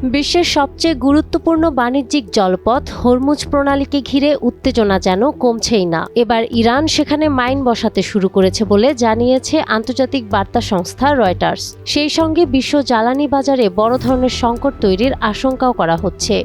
বিশ্বের সবচেয়ে গুরুত্বপূর্ণ বাণিজ্যিক জলপথ হরমুজ প্রণালীকে ঘিরে উত্তেজনা যেন কমছেই না। এবার ইরান সেখানে মাইন বসাতে শুরু করেছে বলে জানিয়েছে আন্তর্জাতিক বার্তা সংস্থা রয়টার্স। সেই সঙ্গে বিশ্ব জ্বালানি বাজারে বড় ধরনের সংকট তৈরির আশঙ্কাও করা হচ্ছে।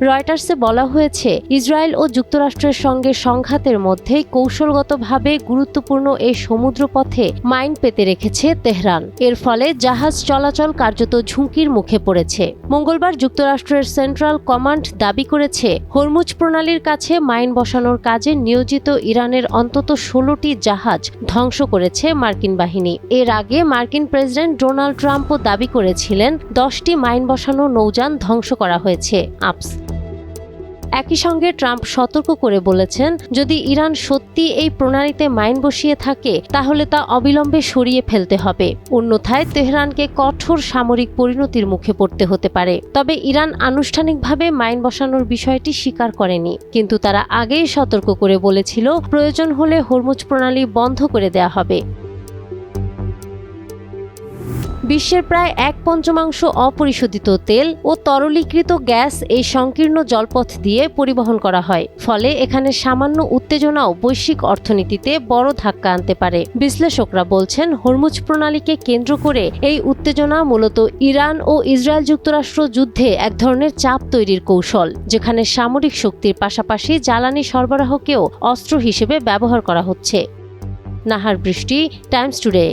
রয়টার্সে বলা হয়েছে, ইসরায়েল ও যুক্তরাষ্ট্রের সঙ্গে সংঘাতের মধ্যে কৌশলগতভাবে গুরুত্বপূর্ণ এই সমুদ্রপথে মাইন পেতে রেখেছে তেহরান। এর ফলে জাহাজ চলাচল কার্যত ঝুঁকির মুখে পড়েছে। মঙ্গলবার যুক্তরাষ্ট্রের সেন্ট্রাল কমান্ড দাবি করেছে, হরমুজ প্রণালীর কাছে মাইন বসানোর কাজে নিয়োজিত ইরানের অন্তত 16টি জাহাজ ধ্বংস করেছে মার্কিন বাহিনী। এর আগে মার্কিন প্রেসিডেন্ট ডোনাল্ড ট্রাম্পও দাবি করেছিলেন 10টি মাইন বসানো নৌযান ধ্বংস করা হয়েছে। একই সঙ্গে ট্রাম্প সতর্ক করে বলেছেন, যদি ইরান সত্যি এই প্রণালীতে মাইন বসিয়ে থাকে তাহলে তা অবিলম্বে সরিয়ে ফেলতে হবে, অন্যথায় তেহরানকে কঠোর সামরিক পরিণতির মুখে পড়তে হতে পারে। তবে ইরান আনুষ্ঠানিকভাবে মাইন বসানোর বিষয়টি স্বীকার করেনি, কিন্তু তারা আগেই সতর্ক করে বলেছিল প্রয়োজন হলে হরমুজ প্রণালী বন্ধ করে দেয়া হবে। বিশ্বের প্রায় 1/5 অপরিশোধিত তেল ও তরলীকৃত গ্যাস এই সংকীর্ণ জলপথ দিয়ে পরিবহন করা হয়। ফলে এখানে সামান্য উত্তেজনাও বৈশ্বিক অর্থনীতিতে বড় ধাক্কা আনতে পারে। বিশ্লেষকরা বলছেন, হরমুজ প্রণালীকে কেন্দ্র করে এই উত্তেজনা মূলত ইরান ও ইসরায়েল যুক্তরাষ্ট্র যুদ্ধে এক ধরনের চাপ তৈরির কৌশল, যেখানে সামরিক শক্তির পাশাপাশি জ্বালানি সরবরাহকেও অস্ত্র হিসেবে ব্যবহার করা হচ্ছে। নাহার বৃষ্টি, টাইমস টুডে।